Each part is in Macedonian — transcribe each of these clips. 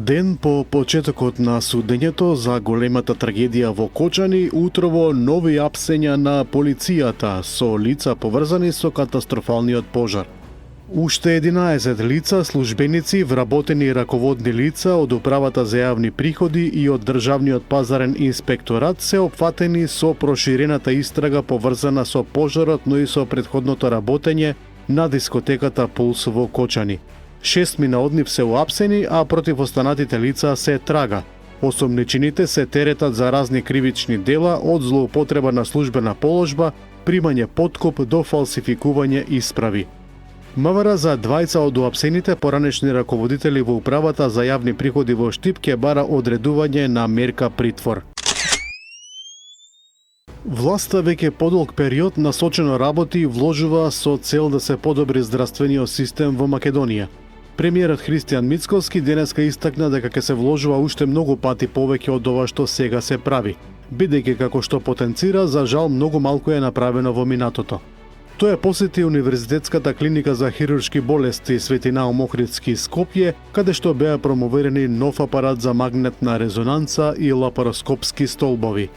Ден по почетокот на судењето за големата трагедија во Кочани, утрово нови апсења на полицијата со лица поврзани со катастрофалниот пожар. Уште 11 лица, службеници, вработени раководни лица од Управата за јавни приходи и од Државниот пазарен инспекторат се опфатени со проширената истрага поврзана со пожарот, но и со претходното работење на дискотеката Пулс во Кочани. 6 мина од нив се уапсени, а против останатите лица се трага. Осомничените се теретат за разни кривични дела, од злоупотреба на службена положба, примање подкуп до фалсификување исправи. МВР за двајца од уапсените поранешни раководители во Управата за јавни приходи во Штип ќе бара одредување на мерка притвор. Власта веќе подолг период насочено работи и вложува со цел да се подобри здравствениот систем во Македонија. Премиерот Христијан Мицкоски денеска истакна дека ќе се вложува уште многу пати повеќе од ова што сега се прави, бидејќи како што потенцира, за жал многу малку е направено во минатото. Тој посети Универзитетската клиника за хируршки болести Свети Наум Охридски Скопје, каде што беа промовирани нов апарат за магнетна резонанца и лапароскопски столбови.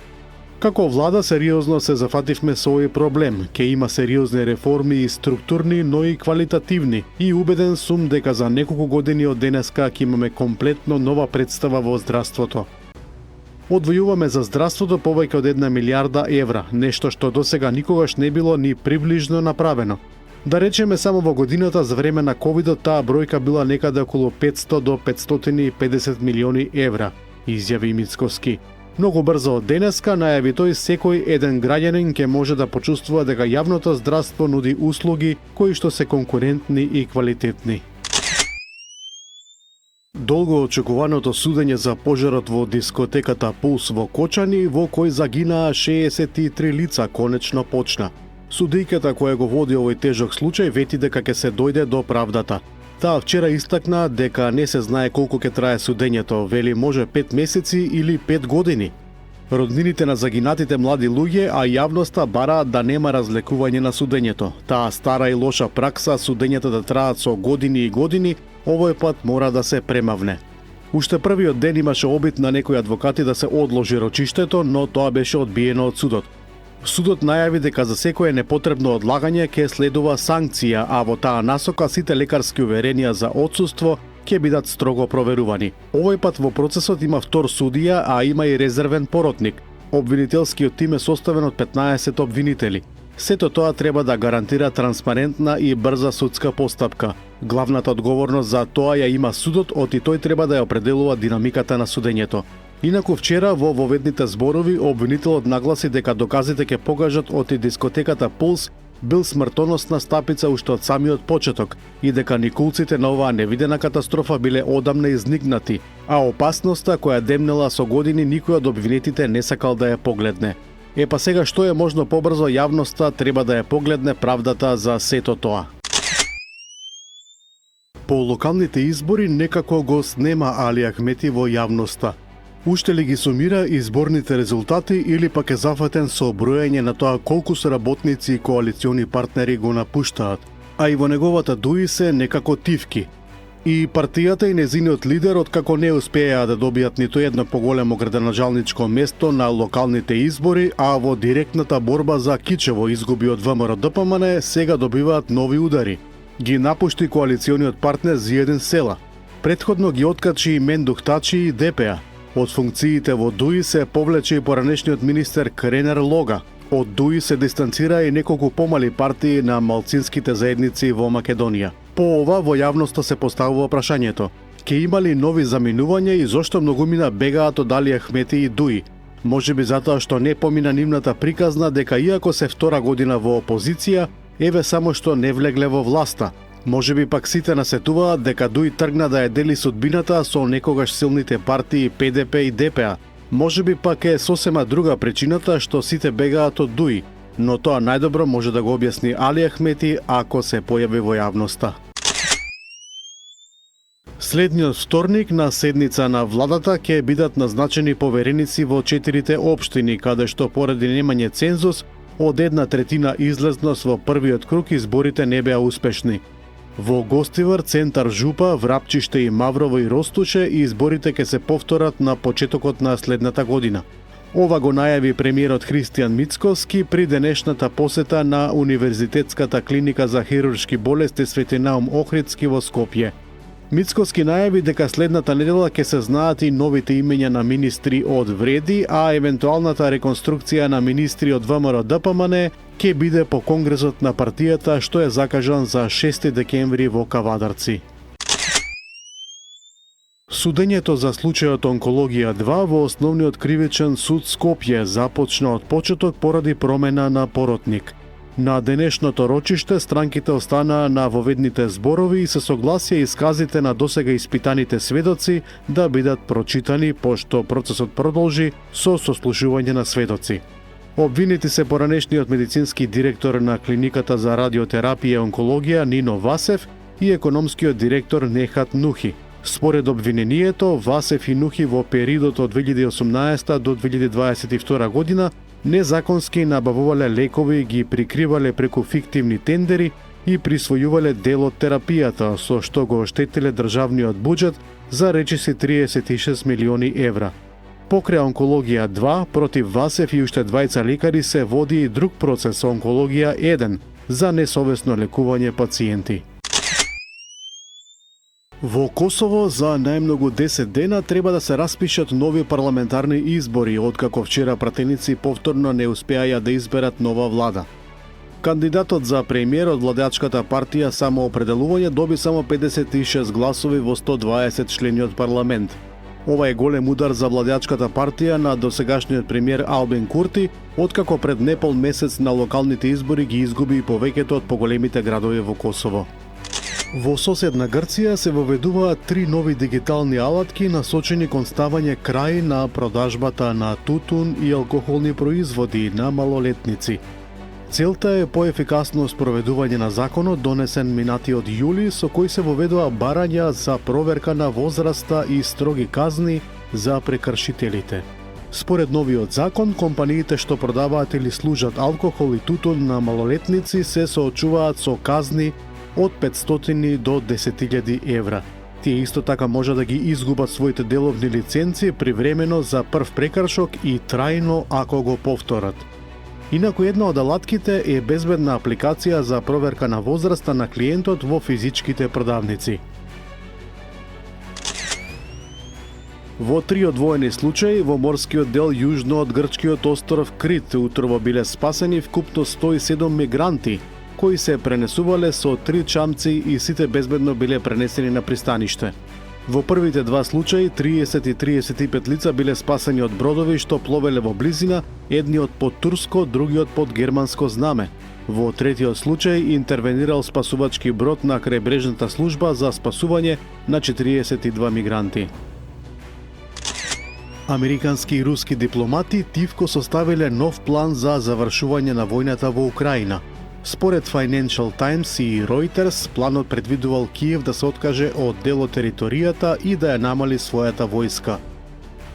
Како влада сериозно се зафативме со овој проблем, ќе има сериозни реформи и структурни, но и квалитативни, и убеден сум дека за неколку години од денеска ќе имаме комплетно нова представа во здравството. Одвојуваме за здравството повеќе од 1 милиарда евра, нешто што досега никогаш не било ни приближно направено. Да речеме, само во годината за време на ковидот таа бројка била некаде околу 500 до 550 милиони евра, изјави Мицкоски. Многу брзо од денеска, најави тој, секој еден граѓанин ќе може да почувствува дека јавното здравство нуди услуги кои што се конкурентни и квалитетни. Долго очекуваното судење за пожарот во дискотеката Пулс во Кочани, во кој загинаа 63 лица, конечно почна. Судијката која го води овој тежок случај вети дека ќе се дојде до правдата. Таа вчера истакна дека не се знае колку ќе трае судењето, вели може 5 месеци или 5 години. Роднините на загинатите млади луѓе, а јавноста бараат да нема разлекување на судењето. Таа стара и лоша пракса судењата да траат со години и години, овој пат мора да се премавне. Уште првиот ден имаше обид на некои адвокати да се одложи рочиштето, но тоа беше одбиено од судот. Судот најави дека за секое непотребно одлагање ќе следува санкција, а во таа насока сите лекарски уверенија за отсуство ќе бидат строго проверувани. Овој пат во процесот има втор судија, а има и резервен поротник. Обвинителскиот тим е составен од 15 обвинители. Сето тоа треба да гарантира транспарентна и брза судска постапка. Главната одговорност за тоа ја има судот, оти тој треба да ја определува динамиката на судењето. Инаку вчера во воведните зборови обвинителот нагласи дека доказите ќе покажат оти дискотеката Пулс бил смртоносна стапица уште од самиот почеток и дека никулците на оваа невидена катастрофа биле одамна изникнати, а опасноста која демнела со години никој од обвинетите не сакал да ја погледне. Па сега што е можно побрзо, јавноста треба да ја погледне правдата за сето тоа. По локалните избори некако го снема Али Ахмети во јавноста. Уште ли ги сумира изборните резултати или пак е зафатен со броење на тоа колку соработници и коалициони партнери го напуштаат, а и во неговата дуи се некако тивки. И партијата и незиниот лидер откако не успеа да добијат ниту едно поголемо градоначалничко место на локалните избори, а во директната борба за Кичево изгуби од ВМРО-ДПМН, сега добиваат нови удари. Ги напушти коалициониот партнер Зиедин Села. Претходно ги откачи и Мендух Тачи и ДПА. Од функциите во ДУИ се повлече и поранешниот министер Кренер Лога. Од ДУИ се дистанцира и неколку помали партии на малцинските заедници во Македонија. По ова во јавноста се поставува прашањето: ќе има ли нови заминувања и зошто многумина бегаат од Али Ахмети и ДУИ? Можеби затоа што не помина нивната приказна дека иако се втора година во опозиција, еве само што не влегле во власта. Можеби пак сите насетуваат дека ДУИ тргна да ја дели судбината со некогаш силните партии ПДП и ДПА. Можеби пак е сосема друга причината што сите бегаат од ДУИ, но тоа најдобро може да го објасни Али Ахмети ако се појави во јавноста. Следниот вторник на седница на владата ќе бидат назначени повереници во 4 општини, каде што поради немање цензус од 1/3 излезност во првиот круг изборите не беа успешни. Во Гостивар, Центар Жупа, Врапчиште и Маврово и Ростуше изборите ќе се повторат на почетокот на следната година. Ова го најави премиерот Христијан Мицкоски при денешната посета на Универзитетската клиника за хируршки болести Свети Наум Охридски во Скопје. Мицкоски најави дека следната недела ќе се знаат и новите имења на министри од Вреди, а евентуалната реконструкција на министри од ВМРО ДПМН ќе биде по конгресот на партијата, што е закажан за 6 декември во Кавадарци. Судењето за случајот Онкологија 2 во Основниот кривичен суд Скопје започна од почеток поради промена на поротник. На денешното рочиште странките останаа на воведните зборови и се согласија исказите на досега испитаните сведоци да бидат прочитани, пошто процесот продолжи со сослушување на сведоци. Обвинети се поранешниот медицински директор на клиниката за радиотерапија и онкологија Нино Васев и економскиот директор Нехат Нухи. Според обвинението, Васев и Нухи во периодот од 2018 до 2022 година незаконски набавувале лекови, ги прикривале преку фиктивни тендери и присвојувале дел од терапијата, со што го оштетиле државниот буџет за речиси 36 милиони евра. Покрај Онкологија 2, против Васев и уште двајца лекари се води и друг процес Онкологија 1 за несовесно лекување пациенти. Во Косово за најмногу 10 дена треба да се распишат нови парламентарни избори, откако вчера пратеници повторно не успеаја да изберат нова влада. Кандидатот за премиер од владеачката партија Самоопределување доби само 56 гласови во 120 члени од парламент. Ова е голем удар за владеачката партија на досегашниот премиер Албин Курти, откако пред непол месец на локалните избори ги изгуби повеќето од поголемите градови во Косово. Во соседна Грција се воведуваат 3 нови дигитални алатки насочени кон ставање крај на продажбата на тутун и алкохолни производи на малолетници. Целта е поефикасно спроведување на законот донесен минатиот јули, со кој се воведува барања за проверка на возраста и строги казни за прекршителите. Според новиот закон, компаниите што продаваат или служат алкохол и тутун на малолетници се соочуваат со казни од 500 до 10.000 евра. Тие исто така може да ги изгубат своите деловни лиценци привремено за прв прекршок и трајно ако го повторат. Инаку една од алатките е безбедна апликација за проверка на возраста на клиентот во физичките продавници. Во 3 одвоени случаи во морскиот дел јужно од грчкиот остров Крит утрово биле спасени вкупно 107 мигранти, кои се пренесувале со 3 чамци и сите безбедно биле пренесени на пристаниште. Во првите 2 случаи 30 и 35 лица биле спасени од бродови што пловеле во близина, едниот под турско, другиот под германско знаме. Во третиот случај интервенирал спасувачки брод на крајбрежната служба за спасување на 42 мигранти. Американски и руски дипломати тивко составиле нов план за завршување на војната во Украина. Според Financial Times и Reuters, планот предвидувал Киев да се откаже од дел од територијата и да ја намали својата војска.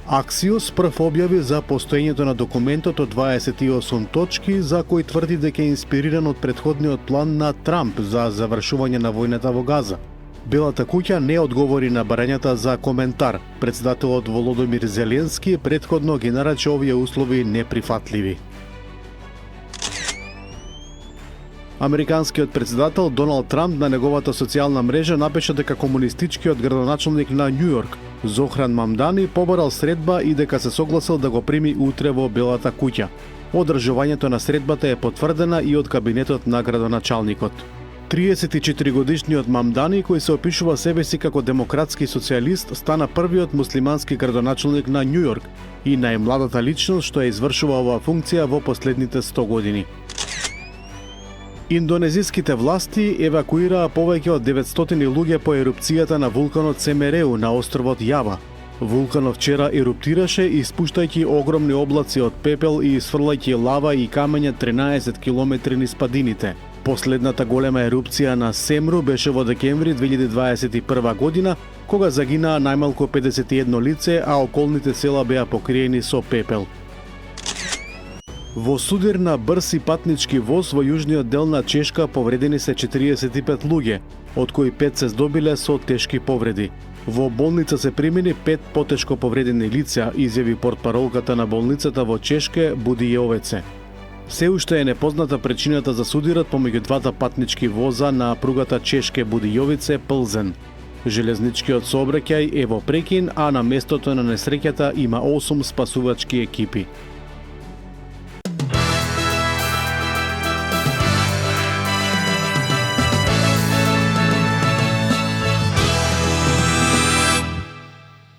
Axios прв објави за постоењето на документот од 28 точки, за кој тврди дека е инспириран од претходниот план на Трамп за завршување на војната во Газа. Белата куќа не одговори на барањата за коментар. Претседателот Володомир Зеленски претходно ги нарече овие услови неприфатливи. Американскиот претседател Доналд Трамп на неговата социјална мрежа напиша дека комунистичкиот градоначалник на Њујорк, Зохран Мамдани, побарал средба и дека се согласил да го прими утре во Белата куќа. Одржувањето на средбата е потврдена и од кабинетот на градоначалникот. 34-годишниот Мамдани, кој се опишува себе си како демократски социјалист, стана првиот муслимански градоначалник на Њујорк и најмладата личност што ја извршува оваа функција во последните 100 години. Индонезиските власти евакуираа повеќе од 900 луѓе по ерупцијата на вулканот Семереу на островот Јава. Вулканот вчера еруптираше, испуштајќи огромни облаци од пепел и сфрлајќи лава и камења 13 километри низ падините. Последната голема ерупција на Семру беше во декември 2021 година, кога загинаа најмалку 51 лице, а околните села беа покриени со пепел. Во судир на брз и патнички воз во јужниот дел на Чешка повредени се 45 луѓе. од кои 5 се здобиле со тешки повреди. Во болница се примени 5 потешко повредени лица, изјави портпаролката на болницата во Чешке Будијовеце. Се уште е непозната причината за судирот помеѓу двата патнички воза на пругата Чешке Будијовице-Плзен. Железничкиот сообраќај е во прекин, а на местото на несреќата има 8 спасувачки екипи.